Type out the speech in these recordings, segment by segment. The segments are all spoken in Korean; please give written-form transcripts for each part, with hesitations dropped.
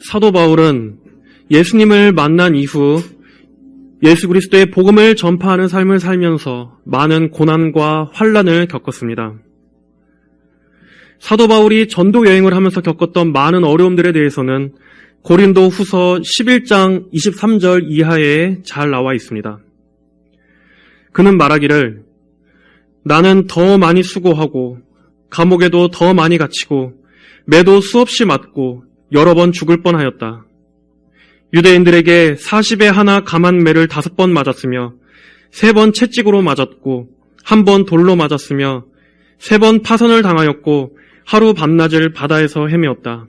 사도 바울은 예수님을 만난 이후 예수 그리스도의 복음을 전파하는 삶을 살면서 많은 고난과 환난을 겪었습니다. 사도 바울이 전도 여행을 하면서 겪었던 많은 어려움들에 대해서는 고린도 후서 11장 23절 이하에 잘 나와 있습니다. 그는 말하기를 나는 더 많이 수고하고 감옥에도 더 많이 갇히고 매도 수없이 맞고 여러 번 죽을 뻔하였다. 유대인들에게 40에 하나 감한 매를 5번 맞았으며 3번 채찍으로 맞았고 1번 돌로 맞았으며 3번 파선을 당하였고 하루 밤낮을 바다에서 헤매었다.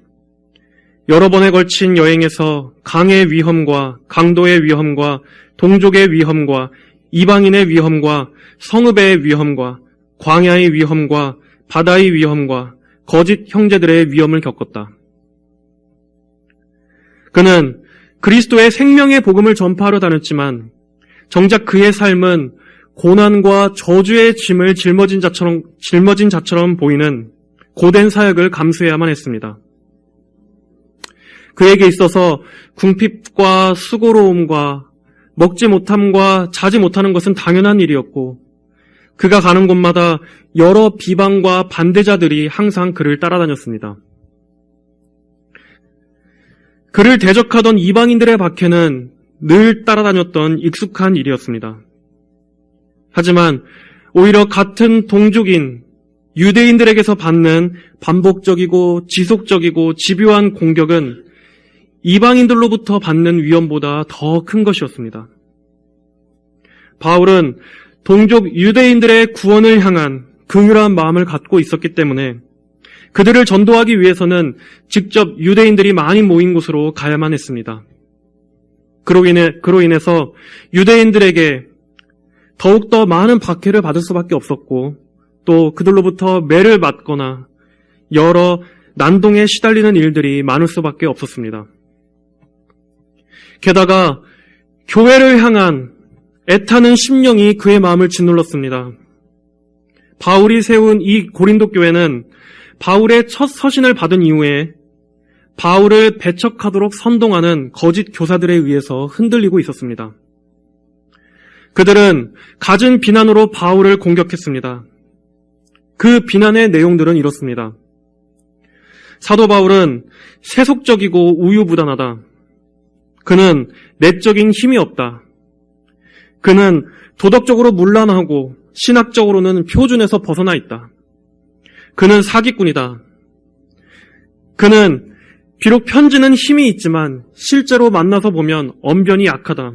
여러 번에 걸친 여행에서 강의 위험과 강도의 위험과 동족의 위험과 이방인의 위험과 성읍의 위험과 광야의 위험과 바다의 위험과 거짓 형제들의 위험을 겪었다. 그는 그리스도의 생명의 복음을 전파하러 다녔지만 정작 그의 삶은 고난과 저주의 짐을 짊어진 자처럼 보이는 고된 사역을 감수해야만 했습니다. 그에게 있어서 궁핍과 수고로움과 먹지 못함과 자지 못하는 것은 당연한 일이었고 그가 가는 곳마다 여러 비방과 반대자들이 항상 그를 따라다녔습니다. 그를 대적하던 이방인들의 박해는 늘 따라다녔던 익숙한 일이었습니다. 하지만 오히려 같은 동족인 유대인들에게서 받는 반복적이고 지속적이고 집요한 공격은 이방인들로부터 받는 위험보다 더 큰 것이었습니다. 바울은 동족 유대인들의 구원을 향한 긍휼한 마음을 갖고 있었기 때문에 그들을 전도하기 위해서는 직접 유대인들이 많이 모인 곳으로 가야만 했습니다. 그로 인해서 유대인들에게 더욱더 많은 박해를 받을 수밖에 없었고 또 그들로부터 매를 맞거나 여러 난동에 시달리는 일들이 많을 수밖에 없었습니다. 게다가 교회를 향한 애타는 심령이 그의 마음을 짓눌렀습니다. 바울이 세운 이 고린도 교회는 바울의 첫 서신을 받은 이후에 바울을 배척하도록 선동하는 거짓 교사들에 의해서 흔들리고 있었습니다. 그들은 갖은 비난으로 바울을 공격했습니다. 그 비난의 내용들은 이렇습니다. 사도 바울은 세속적이고 우유부단하다. 그는 내적인 힘이 없다. 그는 도덕적으로 문란하고 신학적으로는 표준에서 벗어나 있다. 그는 사기꾼이다. 그는 비록 편지는 힘이 있지만 실제로 만나서 보면 언변이 약하다.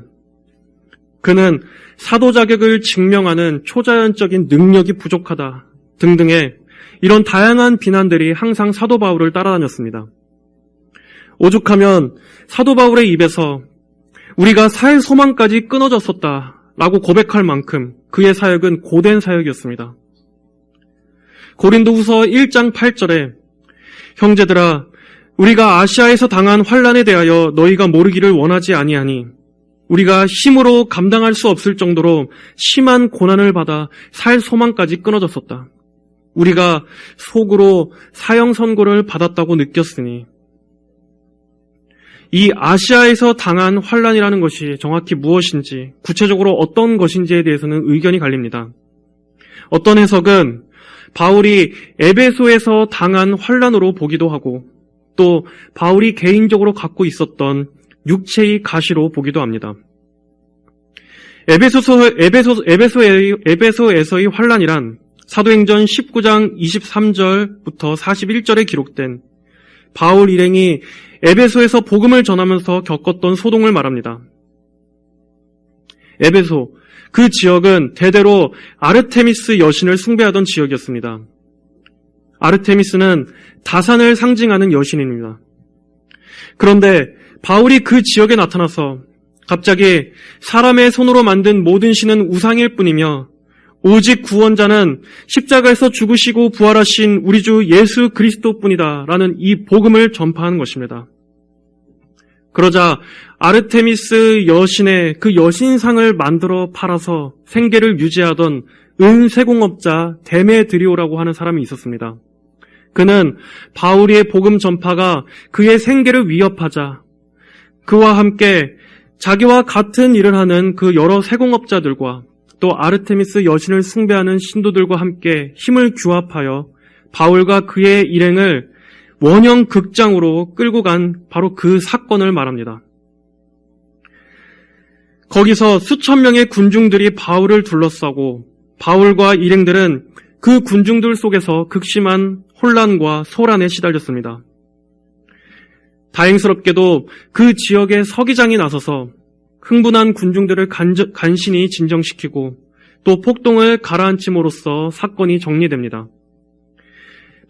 그는 사도 자격을 증명하는 초자연적인 능력이 부족하다. 등등의 이런 다양한 비난들이 항상 사도 바울을 따라다녔습니다. 오죽하면 사도 바울의 입에서 우리가 살 소망까지 끊어졌었다라고 고백할 만큼 그의 사역은 고된 사역이었습니다. 고린도후서 1장 8절에 형제들아 우리가 아시아에서 당한 환난에 대하여 너희가 모르기를 원하지 아니하니 우리가 힘으로 감당할 수 없을 정도로 심한 고난을 받아 살 소망까지 끊어졌었다. 우리가 속으로 사형 선고를 받았다고 느꼈으니 이 아시아에서 당한 환난이라는 것이 정확히 무엇인지 구체적으로 어떤 것인지에 대해서는 의견이 갈립니다. 어떤 해석은 바울이 에베소에서 당한 환난으로 보기도 하고 또 바울이 개인적으로 갖고 있었던 육체의 가시로 보기도 합니다. 에베소에서의 환난이란 사도행전 19장 23절부터 41절에 기록된 바울 일행이 에베소에서 복음을 전하면서 겪었던 소동을 말합니다. 에베소, 그 지역은 대대로 아르테미스 여신을 숭배하던 지역이었습니다. 아르테미스는 다산을 상징하는 여신입니다. 그런데 바울이 그 지역에 나타나서 갑자기 사람의 손으로 만든 모든 신은 우상일 뿐이며 오직 구원자는 십자가에서 죽으시고 부활하신 우리 주 예수 그리스도뿐이다 라는 이 복음을 전파하는 것입니다. 그러자 아르테미스 여신의 그 여신상을 만들어 팔아서 생계를 유지하던 은세공업자 데메드리오라고 하는 사람이 있었습니다. 그는 바울의 복음 전파가 그의 생계를 위협하자 그와 함께 자기와 같은 일을 하는 그 여러 세공업자들과 또 아르테미스 여신을 숭배하는 신도들과 함께 힘을 규합하여 바울과 그의 일행을 원형 극장으로 끌고 간 바로 그 사건을 말합니다. 거기서 수천 명의 군중들이 바울을 둘러싸고 바울과 일행들은 그 군중들 속에서 극심한 혼란과 소란에 시달렸습니다. 다행스럽게도 그 지역의 서기장이 나서서 흥분한 군중들을 간신히 진정시키고 또 폭동을 가라앉힘으로써 사건이 정리됩니다.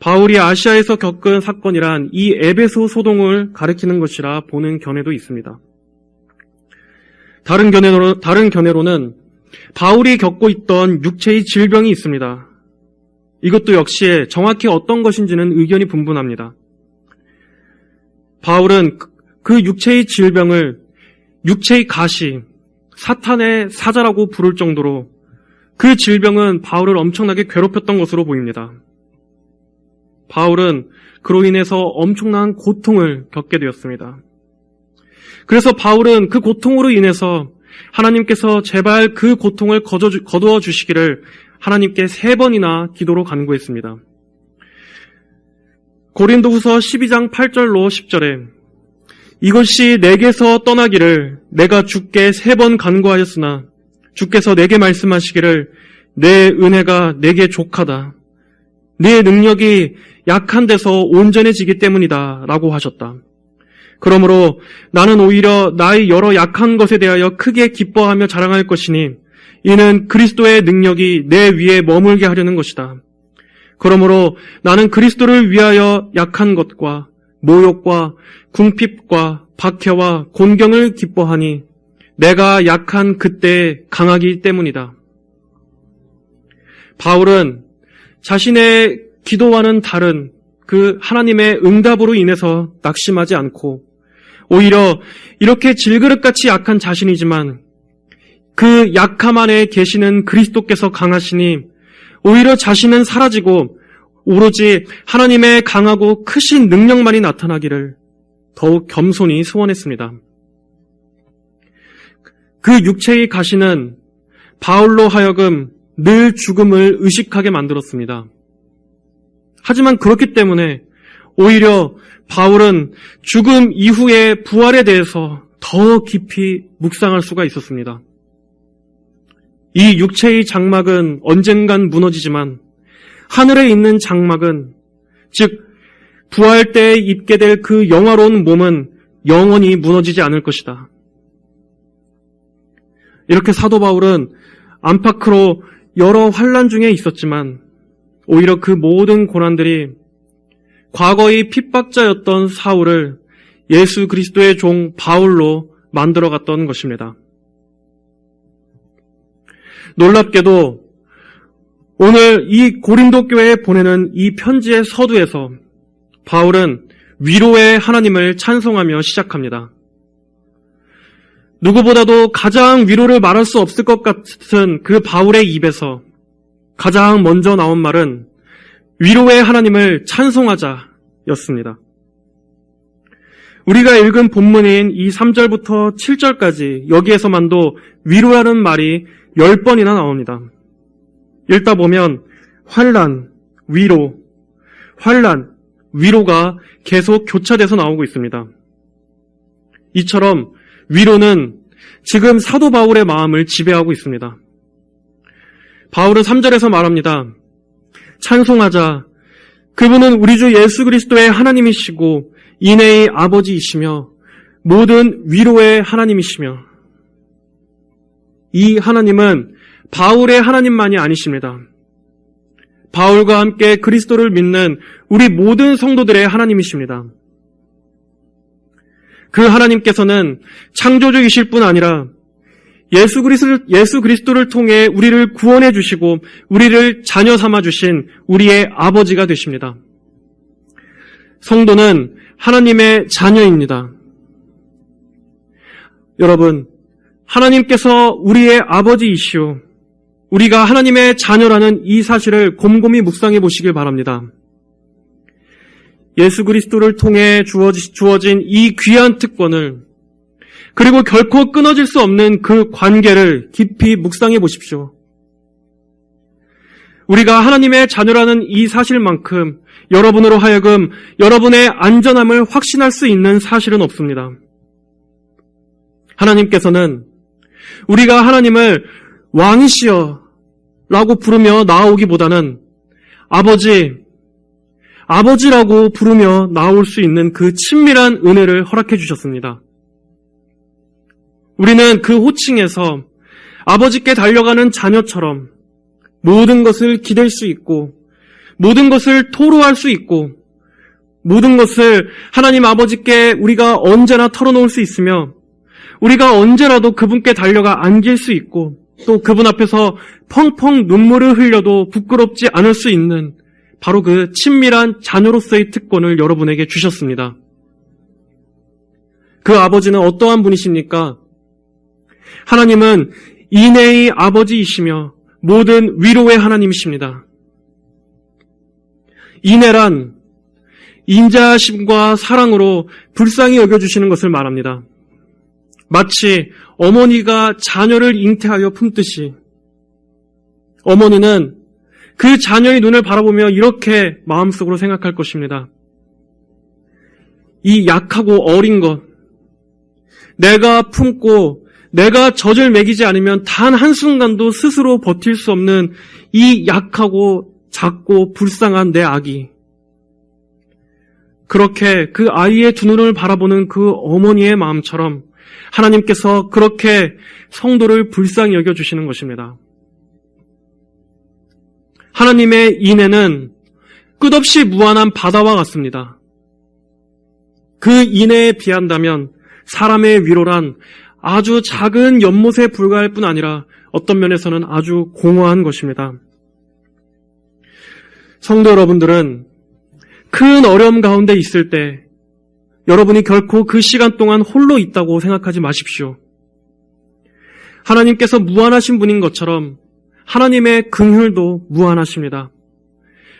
바울이 아시아에서 겪은 사건이란 이 에베소 소동을 가리키는 것이라 보는 견해도 있습니다. 다른 견해로는 바울이 겪고 있던 육체의 질병이 있습니다. 이것도 역시 정확히 어떤 것인지는 의견이 분분합니다. 바울은 그 육체의 질병을 육체의 가시, 사탄의 사자라고 부를 정도로 그 질병은 바울을 엄청나게 괴롭혔던 것으로 보입니다. 바울은 그로 인해서 엄청난 고통을 겪게 되었습니다. 그래서 바울은 그 고통으로 인해서 하나님께서 제발 그 고통을 거두어 주시기를 하나님께 3번이나 기도로 간구했습니다. 고린도후서 12장 8절로 10절에 이것이 내게서 떠나기를 내가 주께 3번 간구하였으나 주께서 내게 말씀하시기를 내 은혜가 내게 족하다. 네 능력이 약한 데서 온전해지기 때문이다 라고 하셨다. 그러므로 나는 오히려 나의 여러 약한 것에 대하여 크게 기뻐하며 자랑할 것이니 이는 그리스도의 능력이 내 위에 머물게 하려는 것이다. 그러므로 나는 그리스도를 위하여 약한 것과 모욕과 궁핍과 박해와 곤경을 기뻐하니 내가 약한 그때에 강하기 때문이다. 바울은 자신의 기도와는 다른 그 하나님의 응답으로 인해서 낙심하지 않고 오히려 이렇게 질그릇같이 약한 자신이지만 그 약함 안에 계시는 그리스도께서 강하시니 오히려 자신은 사라지고 오로지 하나님의 강하고 크신 능력만이 나타나기를 더욱 겸손히 소원했습니다. 그 육체의 가시는 바울로 하여금 늘 죽음을 의식하게 만들었습니다. 하지만 그렇기 때문에 오히려 바울은 죽음 이후의 부활에 대해서 더 깊이 묵상할 수가 있었습니다. 이 육체의 장막은 언젠간 무너지지만 하늘에 있는 장막은 즉 부활 때에 입게 될 그 영화로운 몸은 영원히 무너지지 않을 것이다. 이렇게 사도 바울은 안팎으로 여러 환난 중에 있었지만 오히려 그 모든 고난들이 과거의 핍박자였던 사울을 예수 그리스도의 종 바울로 만들어갔던 것입니다. 놀랍게도 오늘 이 고린도 교회에 보내는 이 편지의 서두에서 바울은 위로의 하나님을 찬송하며 시작합니다. 누구보다도 가장 위로를 말할 수 없을 것 같은 그 바울의 입에서 가장 먼저 나온 말은 위로의 하나님을 찬송하자였습니다. 우리가 읽은 본문인 이 3절부터 7절까지 여기에서만도 위로라는 말이 10번이나 나옵니다. 읽다 보면 환난, 위로, 환난, 위로가 계속 교차돼서 나오고 있습니다. 이처럼 위로는 지금 사도 바울의 마음을 지배하고 있습니다. 바울은 3절에서 말합니다. 찬송하자. 그분은 우리 주 예수 그리스도의 하나님이시고 인애의 아버지이시며 모든 위로의 하나님이시며 이 하나님은 바울의 하나님만이 아니십니다. 바울과 함께 그리스도를 믿는 우리 모든 성도들의 하나님이십니다. 그 하나님께서는 창조주이실 뿐 아니라 예수 그리스도를 통해 우리를 구원해 주시고 우리를 자녀 삼아 주신 우리의 아버지가 되십니다. 성도는 하나님의 자녀입니다. 여러분, 하나님께서 우리의 아버지이시오. 우리가 하나님의 자녀라는 이 사실을 곰곰이 묵상해 보시길 바랍니다. 예수 그리스도를 통해 주어진 이 귀한 특권을, 그리고 결코 끊어질 수 없는 그 관계를 깊이 묵상해 보십시오. 우리가 하나님의 자녀라는 이 사실만큼 여러분으로 하여금 여러분의 안전함을 확신할 수 있는 사실은 없습니다. 하나님께서는 우리가 하나님을 왕이시여 라고 부르며 나아오기보다는 아버지라고 부르며 나올 수 있는 그 친밀한 은혜를 허락해 주셨습니다. 우리는 그 호칭에서 아버지께 달려가는 자녀처럼 모든 것을 기댈 수 있고, 모든 것을 토로할 수 있고, 모든 것을 하나님 아버지께 우리가 언제나 털어놓을 수 있으며, 우리가 언제라도 그분께 달려가 안길 수 있고, 또 그분 앞에서 펑펑 눈물을 흘려도 부끄럽지 않을 수 있는 바로 그 친밀한 자녀로서의 특권을 여러분에게 주셨습니다. 그 아버지는 어떠한 분이십니까? 하나님은 인애의 아버지이시며 모든 위로의 하나님이십니다. 인애란 인자하심과 사랑으로 불쌍히 여겨주시는 것을 말합니다. 마치 어머니가 자녀를 잉태하여 품듯이 어머니는 그 자녀의 눈을 바라보며 이렇게 마음속으로 생각할 것입니다. 이 약하고 어린 것, 내가 품고 내가 젖을 먹이지 않으면 단 한순간도 스스로 버틸 수 없는 이 약하고 작고 불쌍한 내 아기. 그렇게 그 아이의 두 눈을 바라보는 그 어머니의 마음처럼 하나님께서 그렇게 성도를 불쌍히 여겨주시는 것입니다. 하나님의 인애는 끝없이 무한한 바다와 같습니다. 그 인애에 비한다면 사람의 위로란 아주 작은 연못에 불과할 뿐 아니라 어떤 면에서는 아주 공허한 것입니다. 성도 여러분들은 큰 어려움 가운데 있을 때 여러분이 결코 그 시간 동안 홀로 있다고 생각하지 마십시오. 하나님께서 무한하신 분인 것처럼 하나님의 긍휼도 무한하십니다.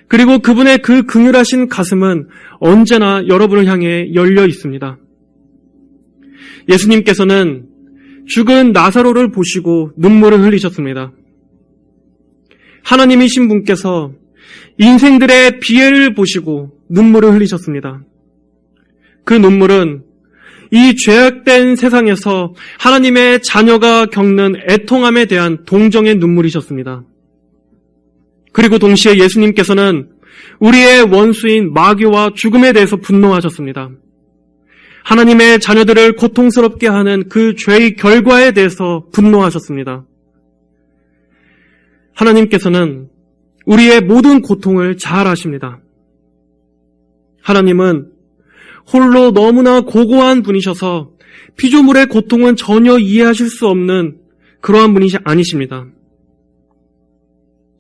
그리고 그분의 그 긍휼하신 가슴은 언제나 여러분을 향해 열려 있습니다. 예수님께서는 죽은 나사로를 보시고 눈물을 흘리셨습니다. 하나님이신 분께서 인생들의 비애를 보시고 눈물을 흘리셨습니다. 그 눈물은 이 죄악된 세상에서 하나님의 자녀가 겪는 애통함에 대한 동정의 눈물이셨습니다. 그리고 동시에 예수님께서는 우리의 원수인 마귀와 죽음에 대해서 분노하셨습니다. 하나님의 자녀들을 고통스럽게 하는 그 죄의 결과에 대해서 분노하셨습니다. 하나님께서는 우리의 모든 고통을 잘 아십니다. 하나님은 홀로 너무나 고고한 분이셔서 피조물의 고통은 전혀 이해하실 수 없는 그러한 분이 아니십니다.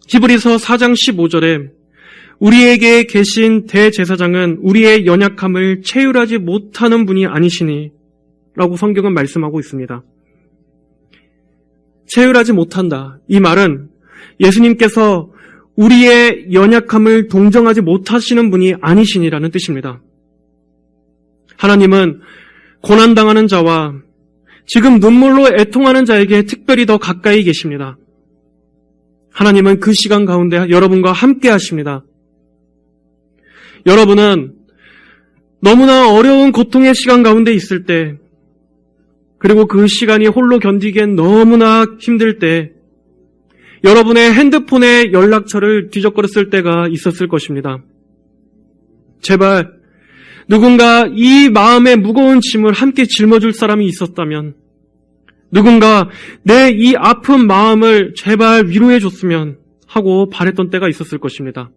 히브리서 4장 15절에 우리에게 계신 대제사장은 우리의 연약함을 체휼하지 못하는 분이 아니시니 라고 성경은 말씀하고 있습니다. 체휼하지 못한다. 이 말은 예수님께서 우리의 연약함을 동정하지 못하시는 분이 아니시니라는 뜻입니다. 하나님은 고난당하는 자와 지금 눈물로 애통하는 자에게 특별히 더 가까이 계십니다. 하나님은 그 시간 가운데 여러분과 함께 하십니다. 여러분은 너무나 어려운 고통의 시간 가운데 있을 때, 그리고 그 시간이 홀로 견디기엔 너무나 힘들 때, 여러분의 핸드폰의 연락처를 뒤적거렸을 때가 있었을 것입니다. 제발 누군가 이 마음의 무거운 짐을 함께 짊어줄 사람이 있었다면, 누군가 내 이 아픈 마음을 제발 위로해 줬으면 하고 바랬던 때가 있었을 것입니다.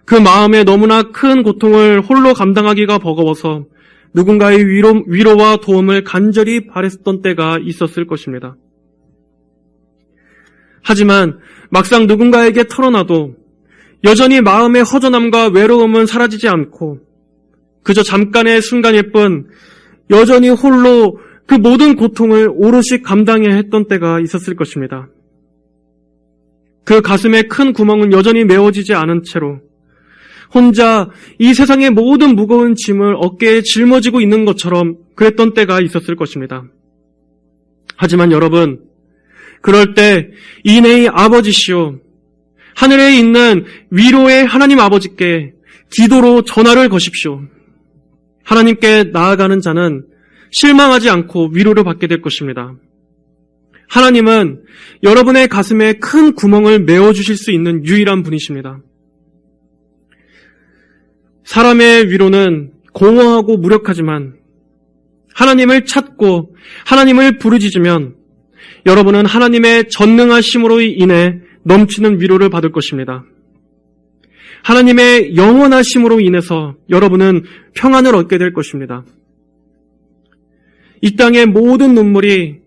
그 마음에 너무나 큰 고통을 홀로 감당하기가 버거워서 누군가의 위로와 도움을 간절히 바랬던 때가 있었을 것입니다. 하지만 막상 누군가에게 털어놔도 여전히 마음의 허전함과 외로움은 사라지지 않고 그저 잠깐의 순간일 뿐 여전히 홀로 그 모든 고통을 오롯이 감당해야 했던 때가 있었을 것입니다. 그 가슴의 큰 구멍은 여전히 메워지지 않은 채로 혼자 이 세상의 모든 무거운 짐을 어깨에 짊어지고 있는 것처럼 그랬던 때가 있었을 것입니다. 하지만 여러분, 그럴 때 인애의 아버지시오, 하늘에 있는 위로의 하나님 아버지께 기도로 전화를 거십시오. 하나님께 나아가는 자는 실망하지 않고 위로를 받게 될 것입니다. 하나님은 여러분의 가슴에 큰 구멍을 메워주실 수 있는 유일한 분이십니다. 사람의 위로는 공허하고 무력하지만 하나님을 찾고 하나님을 부르짖으면 여러분은 하나님의 전능하심으로 인해 넘치는 위로를 받을 것입니다. 하나님의 영원하심으로 인해서 여러분은 평안을 얻게 될 것입니다. 이 땅의 모든 눈물이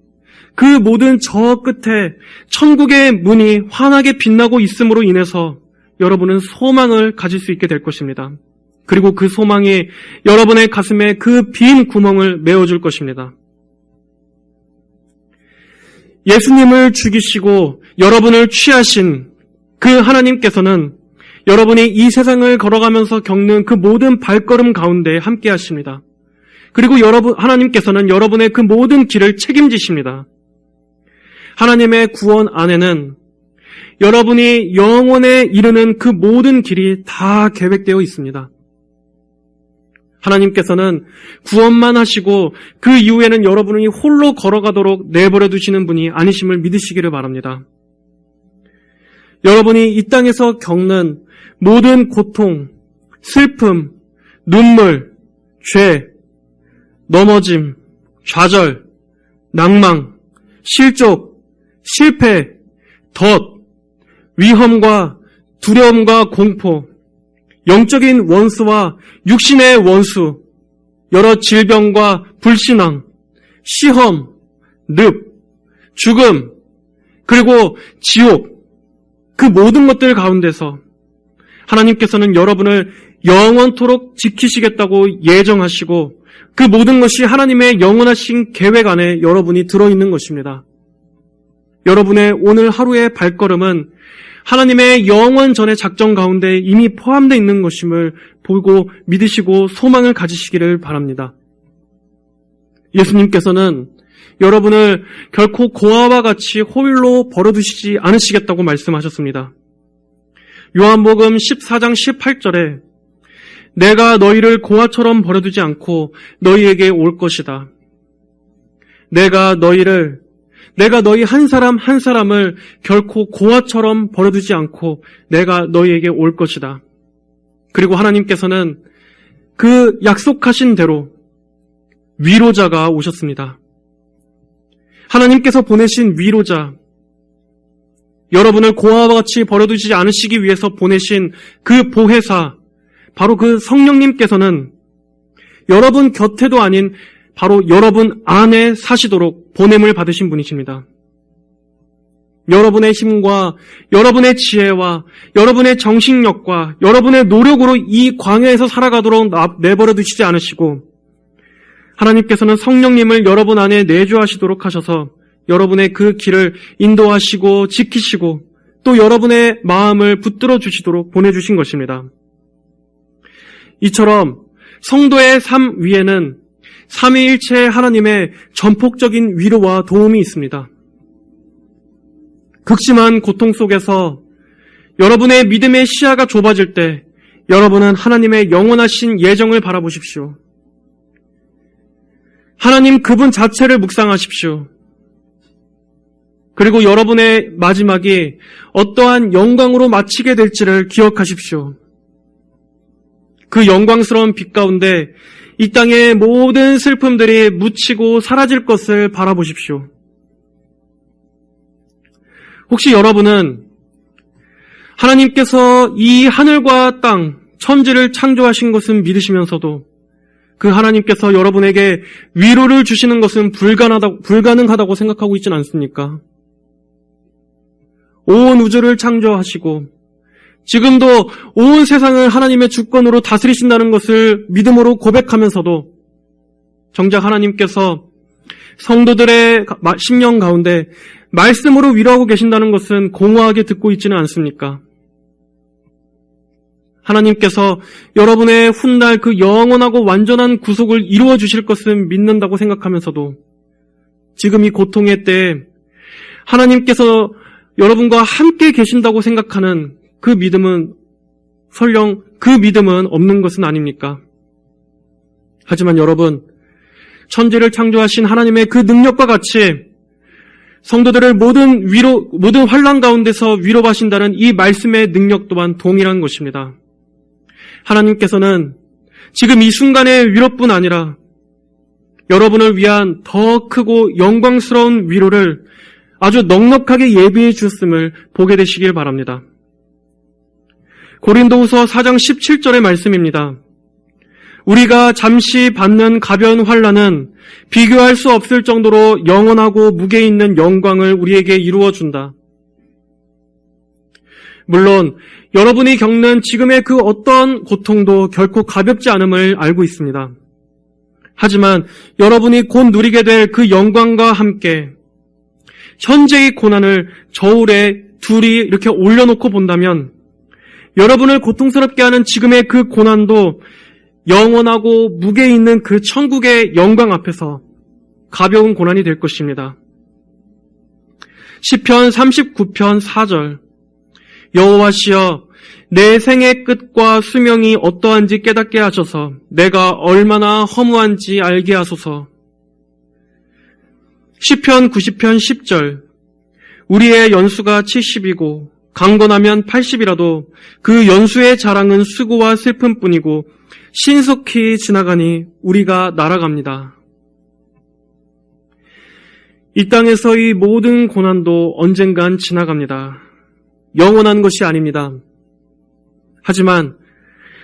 그 모든 저 끝에 천국의 문이 환하게 빛나고 있음으로 인해서 여러분은 소망을 가질 수 있게 될 것입니다. 그리고 그 소망이 여러분의 가슴에 그 빈 구멍을 메워줄 것입니다. 예수님을 죽이시고 여러분을 취하신 그 하나님께서는 여러분이 이 세상을 걸어가면서 겪는 그 모든 발걸음 가운데 함께 하십니다. 그리고 하나님께서는 여러분의 그 모든 길을 책임지십니다. 하나님의 구원 안에는 여러분이 영원에 이르는 그 모든 길이 다 계획되어 있습니다. 하나님께서는 구원만 하시고 그 이후에는 여러분이 홀로 걸어가도록 내버려 두시는 분이 아니심을 믿으시기를 바랍니다. 여러분이 이 땅에서 겪는 모든 고통, 슬픔, 눈물, 죄, 넘어짐, 좌절, 낭망, 실족, 실패, 덫, 위험과 두려움과 공포, 영적인 원수와 육신의 원수, 여러 질병과 불신앙, 시험, 늪, 죽음, 그리고 지옥, 그 모든 것들 가운데서 하나님께서는 여러분을 영원토록 지키시겠다고 예정하시고 그 모든 것이 하나님의 영원하신 계획 안에 여러분이 들어있는 것입니다. 여러분의 오늘 하루의 발걸음은 하나님의 영원 전의 작정 가운데 이미 포함되어 있는 것임을 보고 믿으시고 소망을 가지시기를 바랍니다. 예수님께서는 여러분을 결코 고아와 같이 홀로 버려두시지 않으시겠다고 말씀하셨습니다. 요한복음 14장 18절에 내가 너희를 고아처럼 버려두지 않고 너희에게 올 것이다. 내가 너희 한 사람 한 사람을 결코 고아처럼 버려두지 않고 내가 너희에게 올 것이다. 그리고 하나님께서는 그 약속하신 대로 위로자가 오셨습니다. 하나님께서 보내신 위로자, 여러분을 고아와 같이 버려두지 않으시기 위해서 보내신 그 보혜사, 바로 그 성령님께서는 여러분 곁에도 아닌 바로 여러분 안에 사시도록 보냄을 받으신 분이십니다. 여러분의 힘과 여러분의 지혜와 여러분의 정신력과 여러분의 노력으로 이 광야에서 살아가도록 내버려 두시지 않으시고 하나님께서는 성령님을 여러분 안에 내주하시도록 하셔서 여러분의 그 길을 인도하시고 지키시고 또 여러분의 마음을 붙들어 주시도록 보내주신 것입니다. 이처럼 성도의 삶 위에는 삼위일체 하나님의 전폭적인 위로와 도움이 있습니다. 극심한 고통 속에서 여러분의 믿음의 시야가 좁아질 때 여러분은 하나님의 영원하신 예정을 바라보십시오. 하나님 그분 자체를 묵상하십시오. 그리고 여러분의 마지막이 어떠한 영광으로 마치게 될지를 기억하십시오. 그 영광스러운 빛 가운데 이 땅의 모든 슬픔들이 묻히고 사라질 것을 바라보십시오. 혹시 여러분은 하나님께서 이 하늘과 땅, 천지를 창조하신 것은 믿으시면서도 그 하나님께서 여러분에게 위로를 주시는 것은 불가능하다고 생각하고 있지는 않습니까? 온 우주를 창조하시고 지금도 온 세상을 하나님의 주권으로 다스리신다는 것을 믿음으로 고백하면서도 정작 하나님께서 성도들의 심령 가운데 말씀으로 위로하고 계신다는 것은 공허하게 듣고 있지는 않습니까? 하나님께서 여러분의 훗날 그 영원하고 완전한 구속을 이루어 주실 것을 믿는다고 생각하면서도 지금 이 고통의 때에 하나님께서 여러분과 함께 계신다고 생각하는 그 믿음은 설령 그 믿음은 없는 것은 아닙니까? 하지만 여러분, 천지를 창조하신 하나님의 그 능력과 같이 성도들을 모든 환난 가운데서 위로하신다는 이 말씀의 능력 또한 동일한 것입니다. 하나님께서는 지금 이 순간의 위로뿐 아니라 여러분을 위한 더 크고 영광스러운 위로를 아주 넉넉하게 예비해 주셨음을 보게 되시길 바랍니다. 고린도후서 4장 17절의 말씀입니다. 우리가 잠시 받는 가벼운 환난은 비교할 수 없을 정도로 영원하고 무게 있는 영광을 우리에게 이루어 준다. 물론 여러분이 겪는 지금의 그 어떤 고통도 결코 가볍지 않음을 알고 있습니다. 하지만 여러분이 곧 누리게 될 그 영광과 함께 현재의 고난을 저울에 둘이 이렇게 올려놓고 본다면 여러분을 고통스럽게 하는 지금의 그 고난도 영원하고 무게 있는 그 천국의 영광 앞에서 가벼운 고난이 될 것입니다. 시편 39편 4절 여호와시여 내 생의 끝과 수명이 어떠한지 깨닫게 하셔서 내가 얼마나 허무한지 알게 하소서. 시편 90편 10절 우리의 연수가 70이고 강건하면 80이라도 그 연수의 자랑은 수고와 슬픔뿐이고 신속히 지나가니 우리가 날아갑니다. 이 땅에서의 모든 고난도 언젠간 지나갑니다. 영원한 것이 아닙니다. 하지만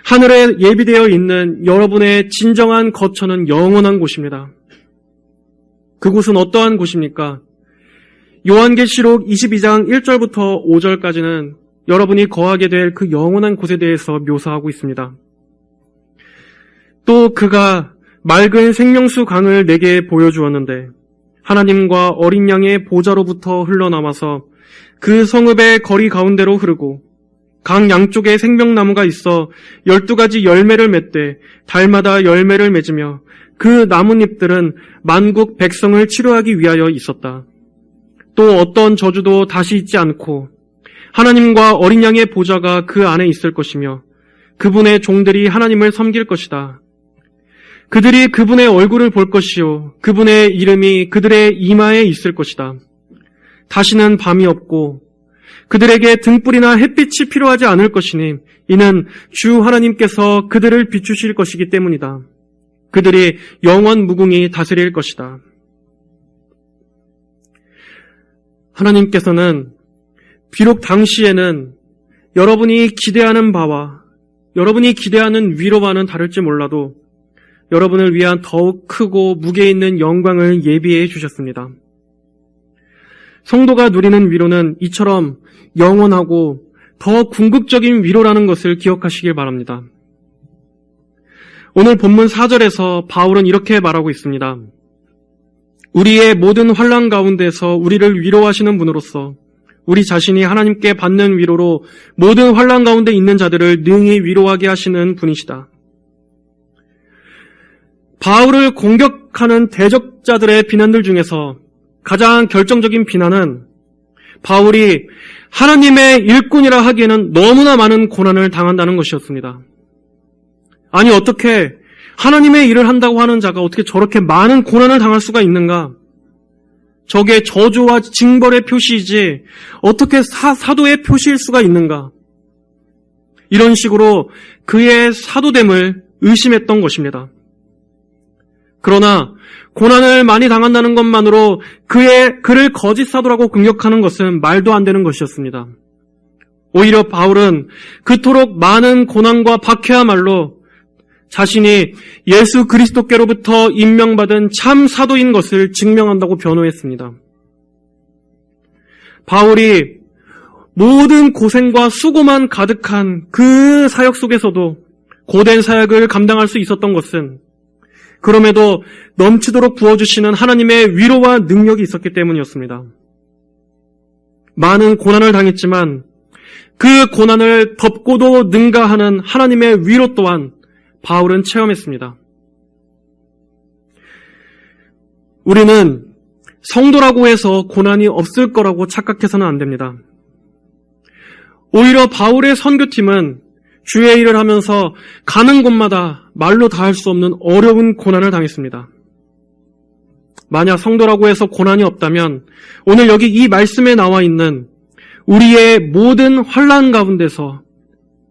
하늘에 예비되어 있는 여러분의 진정한 거처는 영원한 곳입니다. 그곳은 어떠한 곳입니까? 요한계시록 22장 1절부터 5절까지는 여러분이 거하게 될 그 영원한 곳에 대해서 묘사하고 있습니다. 또 그가 맑은 생명수 강을 내게 보여주었는데 하나님과 어린 양의 보좌로부터 흘러나와서 그 성읍의 거리 가운데로 흐르고 강 양쪽에 생명나무가 있어 12가지 열매를 맺되 달마다 열매를 맺으며 그 나뭇잎들은 만국 백성을 치료하기 위하여 있었다. 또 어떤 저주도 다시 있지 않고 하나님과 어린 양의 보좌가 그 안에 있을 것이며 그분의 종들이 하나님을 섬길 것이다. 그들이 그분의 얼굴을 볼 것이요 그분의 이름이 그들의 이마에 있을 것이다. 다시는 밤이 없고 그들에게 등불이나 햇빛이 필요하지 않을 것이니 이는 주 하나님께서 그들을 비추실 것이기 때문이다. 그들이 영원 무궁히 다스릴 것이다. 하나님께서는 비록 당시에는 여러분이 기대하는 바와 여러분이 기대하는 위로와는 다를지 몰라도 여러분을 위한 더욱 크고 무게 있는 영광을 예비해 주셨습니다. 성도가 누리는 위로는 이처럼 영원하고 더 궁극적인 위로라는 것을 기억하시길 바랍니다. 오늘 본문 4절에서 바울은 이렇게 말하고 있습니다. 우리의 모든 환난 가운데서 우리를 위로하시는 분으로서 우리 자신이 하나님께 받는 위로로 모든 환난 가운데 있는 자들을 능히 위로하게 하시는 분이시다. 바울을 공격하는 대적자들의 비난들 중에서 가장 결정적인 비난은 바울이 하나님의 일꾼이라 하기에는 너무나 많은 고난을 당한다는 것이었습니다. 아니 어떻게 하나님의 일을 한다고 하는 자가 어떻게 저렇게 많은 고난을 당할 수가 있는가? 저게 저주와 징벌의 표시이지 어떻게 사도의 표시일 수가 있는가? 이런 식으로 그의 사도됨을 의심했던 것입니다. 그러나 고난을 많이 당한다는 것만으로 그를 거짓 사도라고 공격하는 것은 말도 안 되는 것이었습니다. 오히려 바울은 그토록 많은 고난과 박해야말로 자신이 예수 그리스도께로부터 임명받은 참 사도인 것을 증명한다고 변호했습니다. 바울이 모든 고생과 수고만 가득한 그 사역 속에서도 고된 사역을 감당할 수 있었던 것은 그럼에도 넘치도록 부어주시는 하나님의 위로와 능력이 있었기 때문이었습니다. 많은 고난을 당했지만 그 고난을 덮고도 능가하는 하나님의 위로 또한 바울은 체험했습니다. 우리는 성도라고 해서 고난이 없을 거라고 착각해서는 안 됩니다. 오히려 바울의 선교팀은 주의 일을 하면서 가는 곳마다 말로 다 할 수 없는 어려운 고난을 당했습니다. 만약 성도라고 해서 고난이 없다면 오늘 여기 이 말씀에 나와 있는 우리의 모든 환난 가운데서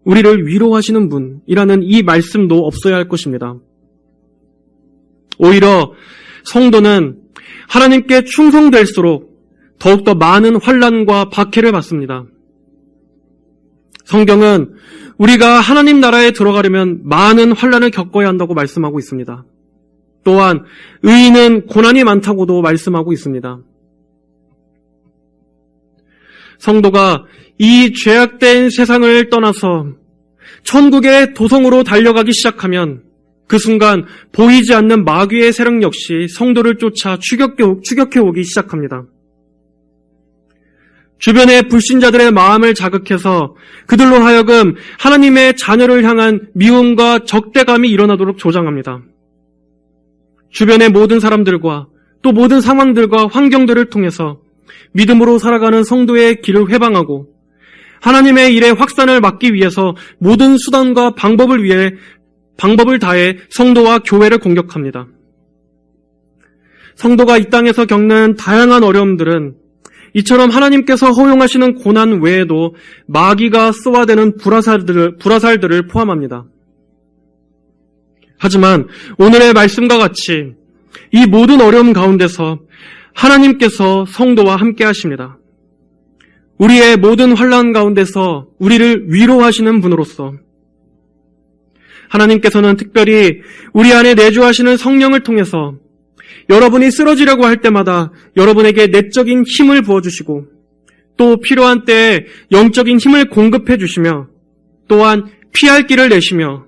우리를 위로하시는 분이라는 이 말씀도 없어야 할 것입니다. 오히려 성도는 하나님께 충성될수록 더욱더 많은 환난과 박해를 받습니다. 성경은 우리가 하나님 나라에 들어가려면 많은 환난을 겪어야 한다고 말씀하고 있습니다. 또한 의인은 고난이 많다고도 말씀하고 있습니다. 성도가 이 죄악된 세상을 떠나서 천국의 도성으로 달려가기 시작하면 그 순간 보이지 않는 마귀의 세력 역시 성도를 쫓아 추격해 오기 시작합니다. 주변의 불신자들의 마음을 자극해서 그들로 하여금 하나님의 자녀를 향한 미움과 적대감이 일어나도록 조장합니다. 주변의 모든 사람들과 또 모든 상황들과 환경들을 통해서 믿음으로 살아가는 성도의 길을 회방하고 하나님의 일의 확산을 막기 위해서 모든 수단과 방법을 다해 성도와 교회를 공격합니다. 성도가 이 땅에서 겪는 다양한 어려움들은 이처럼 하나님께서 허용하시는 고난 외에도 마귀가 쏘아대는 불화살들을 포함합니다. 하지만 오늘의 말씀과 같이 이 모든 어려움 가운데서 하나님께서 성도와 함께 하십니다. 우리의 모든 환난 가운데서 우리를 위로하시는 분으로서 하나님께서는 특별히 우리 안에 내주하시는 성령을 통해서 여러분이 쓰러지려고 할 때마다 여러분에게 내적인 힘을 부어주시고 또 필요한 때에 영적인 힘을 공급해 주시며 또한 피할 길을 내시며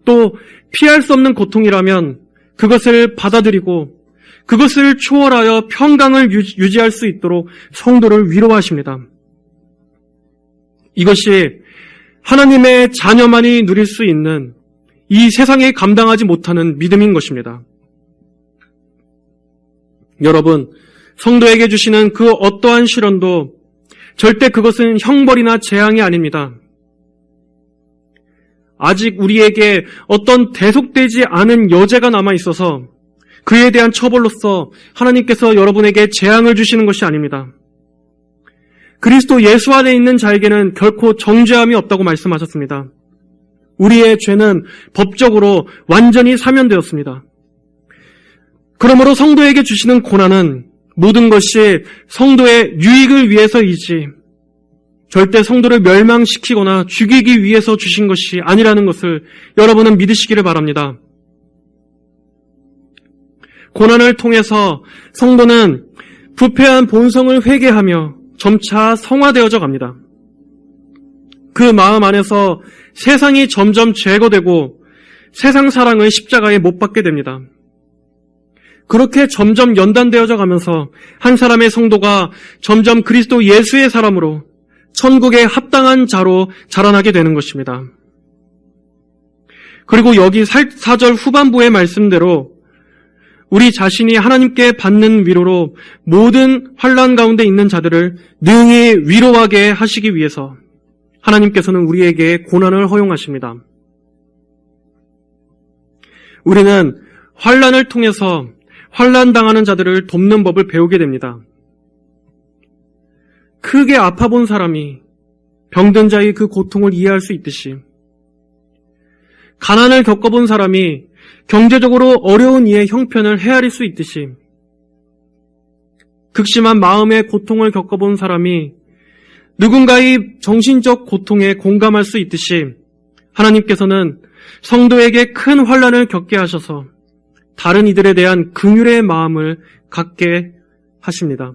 또 피할 수 없는 고통이라면 그것을 받아들이고 그것을 초월하여 평강을 유지할 수 있도록 성도를 위로하십니다. 이것이 하나님의 자녀만이 누릴 수 있는 이 세상에 감당하지 못하는 믿음인 것입니다. 여러분, 성도에게 주시는 그 어떠한 시련도 절대 그것은 형벌이나 재앙이 아닙니다. 아직 우리에게 어떤 대속되지 않은 여죄가 남아있어서 그에 대한 처벌로서 하나님께서 여러분에게 재앙을 주시는 것이 아닙니다. 그리스도 예수 안에 있는 자에게는 결코 정죄함이 없다고 말씀하셨습니다. 우리의 죄는 법적으로 완전히 사면되었습니다. 그러므로 성도에게 주시는 고난은 모든 것이 성도의 유익을 위해서이지 절대 성도를 멸망시키거나 죽이기 위해서 주신 것이 아니라는 것을 여러분은 믿으시기를 바랍니다. 고난을 통해서 성도는 부패한 본성을 회개하며 점차 성화되어져 갑니다. 그 마음 안에서 세상이 점점 제거되고 세상 사랑을 십자가에 못 박게 됩니다. 그렇게 점점 연단되어져 가면서 한 사람의 성도가 점점 그리스도 예수의 사람으로 천국에 합당한 자로 자라나게 되는 것입니다. 그리고 여기 4절 후반부의 말씀대로 우리 자신이 하나님께 받는 위로로 모든 환난 가운데 있는 자들을 능히 위로하게 하시기 위해서 하나님께서는 우리에게 고난을 허용하십니다. 우리는 환난을 통해서 환난당하는 자들을 돕는 법을 배우게 됩니다. 크게 아파본 사람이 병든 자의 그 고통을 이해할 수 있듯이 가난을 겪어본 사람이 경제적으로 어려운 이의 형편을 헤아릴 수 있듯이 극심한 마음의 고통을 겪어본 사람이 누군가의 정신적 고통에 공감할 수 있듯이 하나님께서는 성도에게 큰 환난을 겪게 하셔서 다른 이들에 대한 긍휼의 마음을 갖게 하십니다.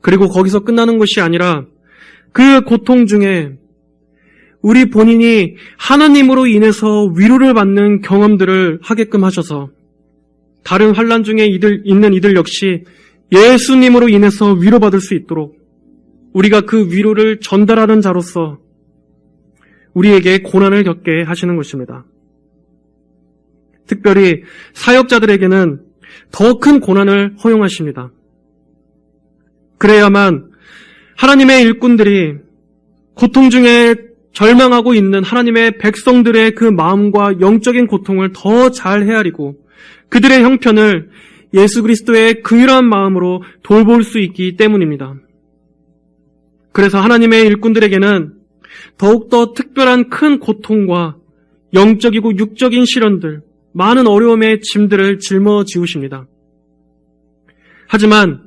그리고 거기서 끝나는 것이 아니라 그 고통 중에 우리 본인이 하나님으로 인해서 위로를 받는 경험들을 하게끔 하셔서 다른 환난 중에 있는 이들 역시 예수님으로 인해서 위로받을 수 있도록 우리가 그 위로를 전달하는 자로서 우리에게 고난을 겪게 하시는 것입니다. 특별히 사역자들에게는 더 큰 고난을 허용하십니다. 그래야만 하나님의 일꾼들이 고통 중에 절망하고 있는 하나님의 백성들의 그 마음과 영적인 고통을 더 잘 헤아리고 그들의 형편을 예수 그리스도의 긍휼한 마음으로 돌볼 수 있기 때문입니다. 그래서 하나님의 일꾼들에게는 더욱더 특별한 큰 고통과 영적이고 육적인 시련들, 많은 어려움의 짐들을 짊어지우십니다. 하지만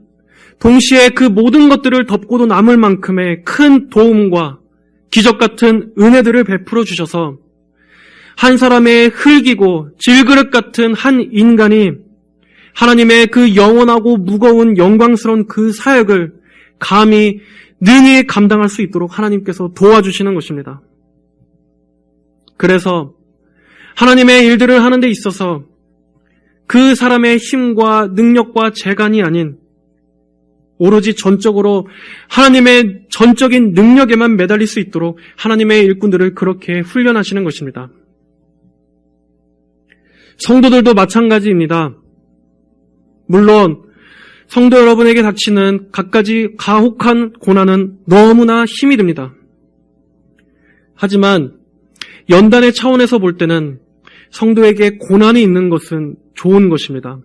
동시에 그 모든 것들을 덮고도 남을 만큼의 큰 도움과 기적 같은 은혜들을 베풀어 주셔서 한 사람의 흙이고 질그릇 같은 한 인간이 하나님의 그 영원하고 무거운 영광스러운 그 사역을 감히 능히 감당할 수 있도록 하나님께서 도와주시는 것입니다. 그래서 하나님의 일들을 하는 데 있어서 그 사람의 힘과 능력과 재간이 아닌 오로지 전적으로 하나님의 전적인 능력에만 매달릴 수 있도록 하나님의 일꾼들을 그렇게 훈련하시는 것입니다. 성도들도 마찬가지입니다. 물론 성도 여러분에게 닥치는 갖가지 가혹한 고난은 너무나 힘이 듭니다. 하지만 연단의 차원에서 볼 때는 성도에게 고난이 있는 것은 좋은 것입니다.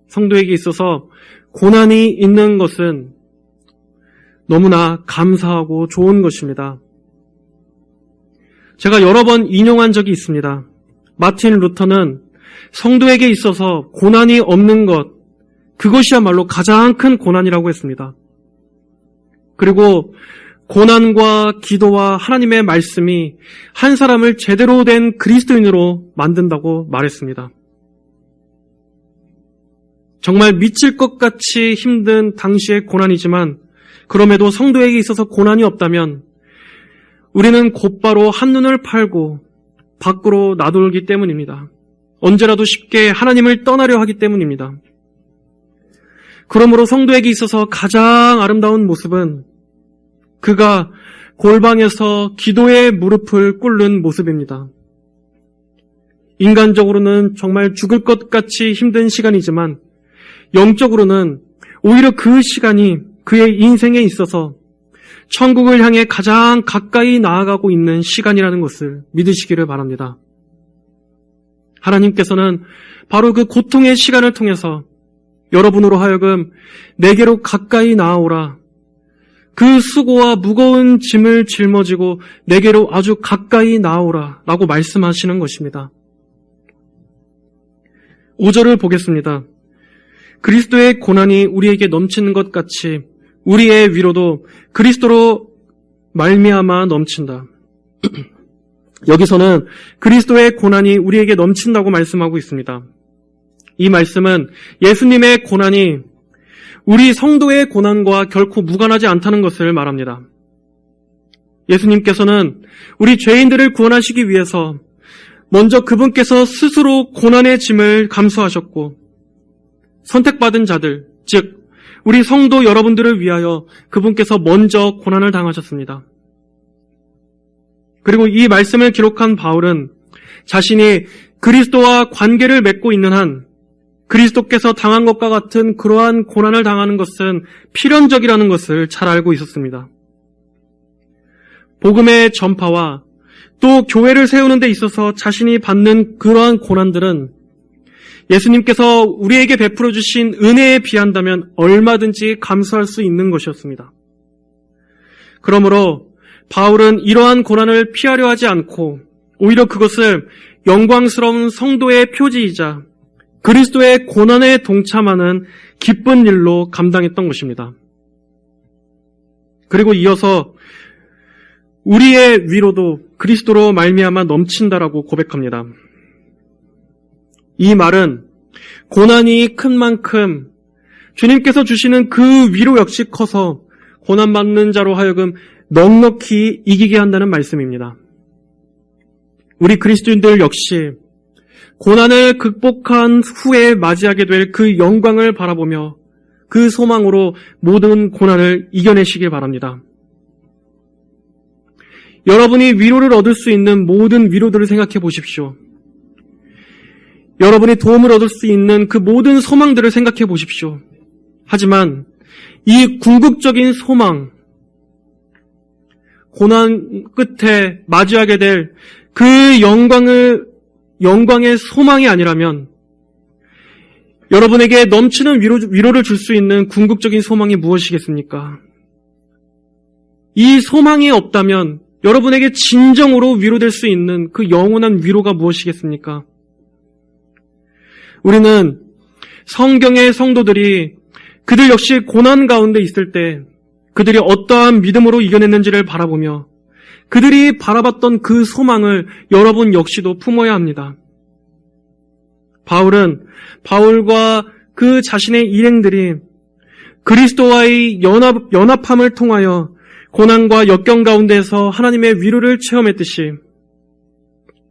성도에게 있어서 고난이 있는 것은 너무나 감사하고 좋은 것입니다. 제가 여러 번 인용한 적이 있습니다. 마틴 루터는 성도에게 있어서 고난이 없는 것, 그것이야말로 가장 큰 고난이라고 했습니다. 그리고 고난과 기도와 하나님의 말씀이 한 사람을 제대로 된 그리스도인으로 만든다고 말했습니다. 정말 미칠 것 같이 힘든 당시의 고난이지만 그럼에도 성도에게 있어서 고난이 없다면 우리는 곧바로 한눈을 팔고 밖으로 나돌기 때문입니다. 언제라도 쉽게 하나님을 떠나려 하기 때문입니다. 그러므로 성도에게 있어서 가장 아름다운 모습은 그가 골방에서 기도의 무릎을 꿇는 모습입니다. 인간적으로는 정말 죽을 것 같이 힘든 시간이지만 영적으로는 오히려 그 시간이 그의 인생에 있어서 천국을 향해 가장 가까이 나아가고 있는 시간이라는 것을 믿으시기를 바랍니다. 하나님께서는 바로 그 고통의 시간을 통해서 여러분으로 하여금 내게로 가까이 나아오라, 그 수고와 무거운 짐을 짊어지고 내게로 아주 가까이 나아오라 라고 말씀하시는 것입니다. 5절을 보겠습니다. 그리스도의 고난이 우리에게 넘치는 것 같이 우리의 위로도 그리스도로 말미암아 넘친다. 여기서는 그리스도의 고난이 우리에게 넘친다고 말씀하고 있습니다. 이 말씀은 예수님의 고난이 우리 성도의 고난과 결코 무관하지 않다는 것을 말합니다. 예수님께서는 우리 죄인들을 구원하시기 위해서 먼저 그분께서 스스로 고난의 짐을 감수하셨고 선택받은 자들, 즉 우리 성도 여러분들을 위하여 그분께서 먼저 고난을 당하셨습니다. 그리고 이 말씀을 기록한 바울은 자신이 그리스도와 관계를 맺고 있는 한 그리스도께서 당한 것과 같은 그러한 고난을 당하는 것은 필연적이라는 것을 잘 알고 있었습니다. 복음의 전파와 또 교회를 세우는 데 있어서 자신이 받는 그러한 고난들은 예수님께서 우리에게 베풀어 주신 은혜에 비한다면 얼마든지 감수할 수 있는 것이었습니다. 그러므로 바울은 이러한 고난을 피하려 하지 않고 오히려 그것을 영광스러운 성도의 표지이자 그리스도의 고난에 동참하는 기쁜 일로 감당했던 것입니다. 그리고 이어서 우리의 위로도 그리스도로 말미암아 넘친다라고 고백합니다. 이 말은 고난이 큰 만큼 주님께서 주시는 그 위로 역시 커서 고난받는 자로 하여금 넉넉히 이기게 한다는 말씀입니다. 우리 그리스도인들 역시 고난을 극복한 후에 맞이하게 될 그 영광을 바라보며 그 소망으로 모든 고난을 이겨내시길 바랍니다. 여러분이 위로를 얻을 수 있는 모든 위로들을 생각해 보십시오. 여러분이 도움을 얻을 수 있는 그 모든 소망들을 생각해 보십시오. 하지만 이 궁극적인 소망, 고난 끝에 맞이하게 될 그 영광의 소망이 아니라면 여러분에게 넘치는 위로를 줄 수 있는 궁극적인 소망이 무엇이겠습니까? 이 소망이 없다면 여러분에게 진정으로 위로될 수 있는 그 영원한 위로가 무엇이겠습니까? 우리는 성경의 성도들이 그들 역시 고난 가운데 있을 때 그들이 어떠한 믿음으로 이겨냈는지를 바라보며 그들이 바라봤던 그 소망을 여러분 역시도 품어야 합니다. 바울과 그 자신의 일행들이 그리스도와의 연합함을 통하여 고난과 역경 가운데서 하나님의 위로를 체험했듯이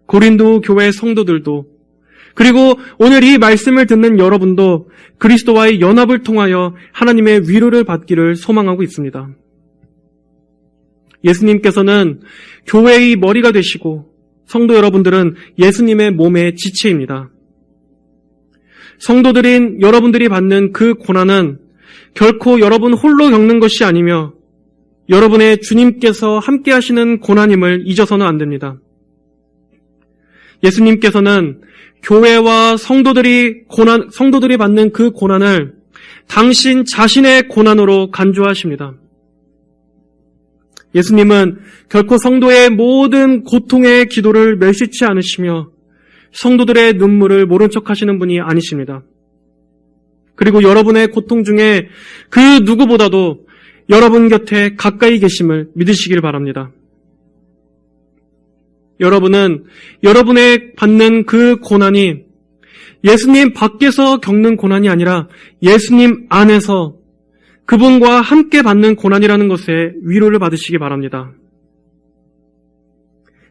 고린도 교회 성도들도 그리고 오늘 이 말씀을 듣는 여러분도 그리스도와의 연합을 통하여 하나님의 위로를 받기를 소망하고 있습니다. 예수님께서는 교회의 머리가 되시고 성도 여러분들은 예수님의 몸의 지체입니다. 성도들인 여러분들이 받는 그 고난은 결코 여러분 홀로 겪는 것이 아니며 여러분의 주님께서 함께 하시는 고난임을 잊어서는 안 됩니다. 예수님께서는 교회와 성도들이 받는 그 고난을 당신 자신의 고난으로 간주하십니다. 예수님은 결코 성도의 모든 고통의 기도를 멸시치 않으시며 성도들의 눈물을 모른 척 하시는 분이 아니십니다. 그리고 여러분의 고통 중에 그 누구보다도 여러분 곁에 가까이 계심을 믿으시길 바랍니다. 여러분은 여러분의 받는 그 고난이 예수님 밖에서 겪는 고난이 아니라 예수님 안에서 그분과 함께 받는 고난이라는 것에 위로를 받으시기 바랍니다.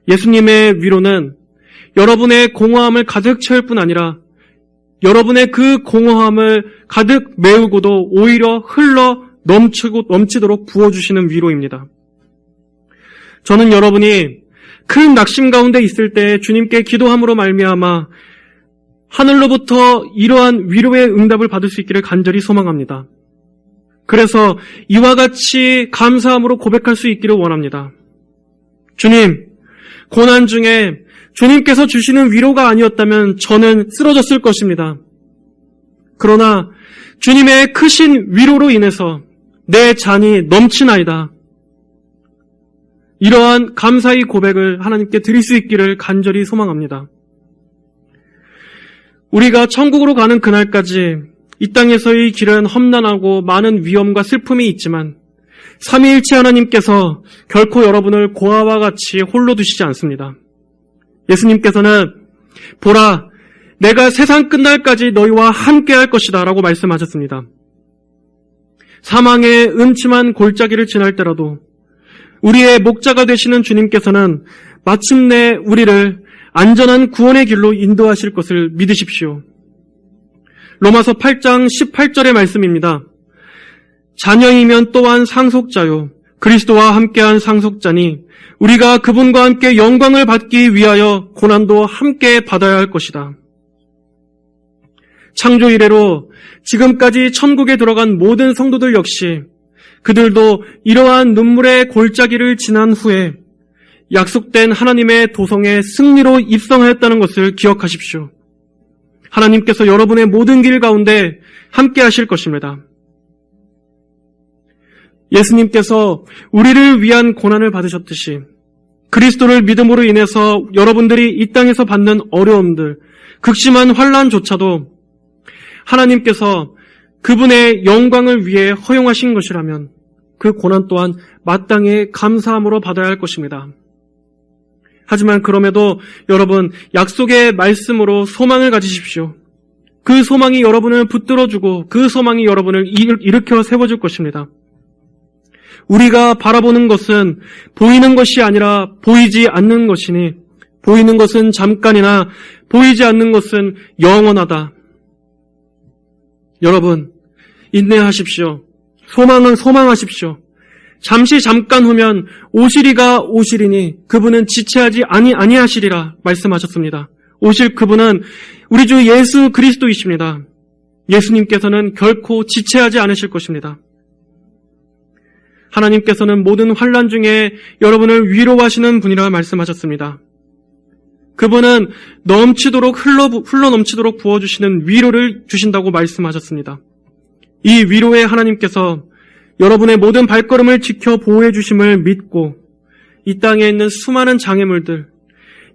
예수님의 위로는 여러분의 공허함을 가득 채울 뿐 아니라 여러분의 그 공허함을 가득 메우고도 오히려 흘러 넘치도록 부어주시는 위로입니다. 저는 여러분이 큰 낙심 가운데 있을 때 주님께 기도함으로 말미암아 하늘로부터 이러한 위로의 응답을 받을 수 있기를 간절히 소망합니다. 그래서 이와 같이 감사함으로 고백할 수 있기를 원합니다. 주님, 고난 중에 주님께서 주시는 위로가 아니었다면 저는 쓰러졌을 것입니다. 그러나 주님의 크신 위로로 인해서 내 잔이 넘치나이다. 이러한 감사의 고백을 하나님께 드릴 수 있기를 간절히 소망합니다. 우리가 천국으로 가는 그날까지 이 땅에서의 길은 험난하고 많은 위험과 슬픔이 있지만 삼위일체 하나님께서 결코 여러분을 고아와 같이 홀로 두시지 않습니다. 예수님께서는 보라, 내가 세상 끝날까지 너희와 함께 할 것이다 라고 말씀하셨습니다. 사망의 음침한 골짜기를 지날 때라도 우리의 목자가 되시는 주님께서는 마침내 우리를 안전한 구원의 길로 인도하실 것을 믿으십시오. 로마서 8장 18절의 말씀입니다. 자녀이면 또한 상속자요 그리스도와 함께한 상속자니 우리가 그분과 함께 영광을 받기 위하여 고난도 함께 받아야 할 것이다. 창조 이래로 지금까지 천국에 들어간 모든 성도들 역시 그들도 이러한 눈물의 골짜기를 지난 후에 약속된 하나님의 도성에 승리로 입성하였다는 것을 기억하십시오. 하나님께서 여러분의 모든 길 가운데 함께 하실 것입니다. 예수님께서 우리를 위한 고난을 받으셨듯이 그리스도를 믿음으로 인해서 여러분들이 이 땅에서 받는 어려움들, 극심한 환난조차도 하나님께서 그분의 영광을 위해 허용하신 것이라면 그 고난 또한 마땅히 감사함으로 받아야 할 것입니다. 하지만 그럼에도 여러분 약속의 말씀으로 소망을 가지십시오. 그 소망이 여러분을 붙들어주고 그 소망이 여러분을 일으켜 세워줄 것입니다. 우리가 바라보는 것은 보이는 것이 아니라 보이지 않는 것이니 보이는 것은 잠깐이나 보이지 않는 것은 영원하다. 여러분, 인내하십시오. 소망하십시오. 잠깐 후면 오시리가 오시리니 그분은 지체하지 아니하시리라 말씀하셨습니다. 오실 그분은 우리 주 예수 그리스도이십니다. 예수님께서는 결코 지체하지 않으실 것입니다. 하나님께서는 모든 환난 중에 여러분을 위로하시는 분이라 말씀하셨습니다. 그분은 흘러 넘치도록 부어주시는 위로를 주신다고 말씀하셨습니다. 이 위로의 하나님께서 여러분의 모든 발걸음을 지켜 보호해 주심을 믿고 이 땅에 있는 수많은 장애물들,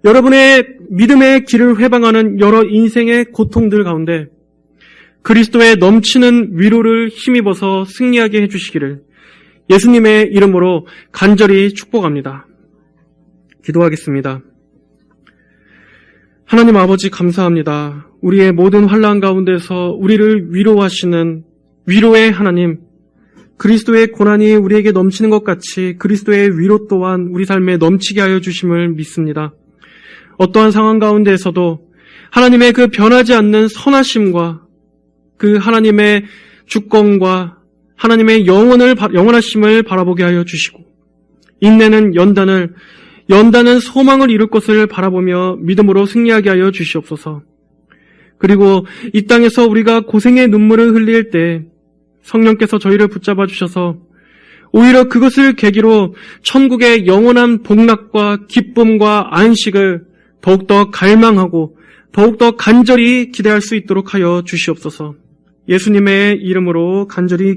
여러분의 믿음의 길을 회방하는 여러 인생의 고통들 가운데 그리스도의 넘치는 위로를 힘입어서 승리하게 해주시기를 예수님의 이름으로 간절히 축복합니다. 기도하겠습니다. 하나님 아버지 감사합니다. 우리의 모든 환난 가운데서 우리를 위로하시는 위로의 하나님, 그리스도의 고난이 우리에게 넘치는 것 같이 그리스도의 위로 또한 우리 삶에 넘치게 하여 주심을 믿습니다. 어떠한 상황 가운데에서도 하나님의 그 변하지 않는 선하심과 그 하나님의 주권과 하나님의 영원하심을 바라보게 하여 주시고 인내는 연단은 소망을 이룰 것을 바라보며 믿음으로 승리하게 하여 주시옵소서. 그리고 이 땅에서 우리가 고생의 눈물을 흘릴 때 성령께서 저희를 붙잡아 주셔서 오히려 그것을 계기로 천국의 영원한 복락과 기쁨과 안식을 더욱더 갈망하고 더욱더 간절히 기대할 수 있도록 하여 주시옵소서. 예수님의 이름으로 간절히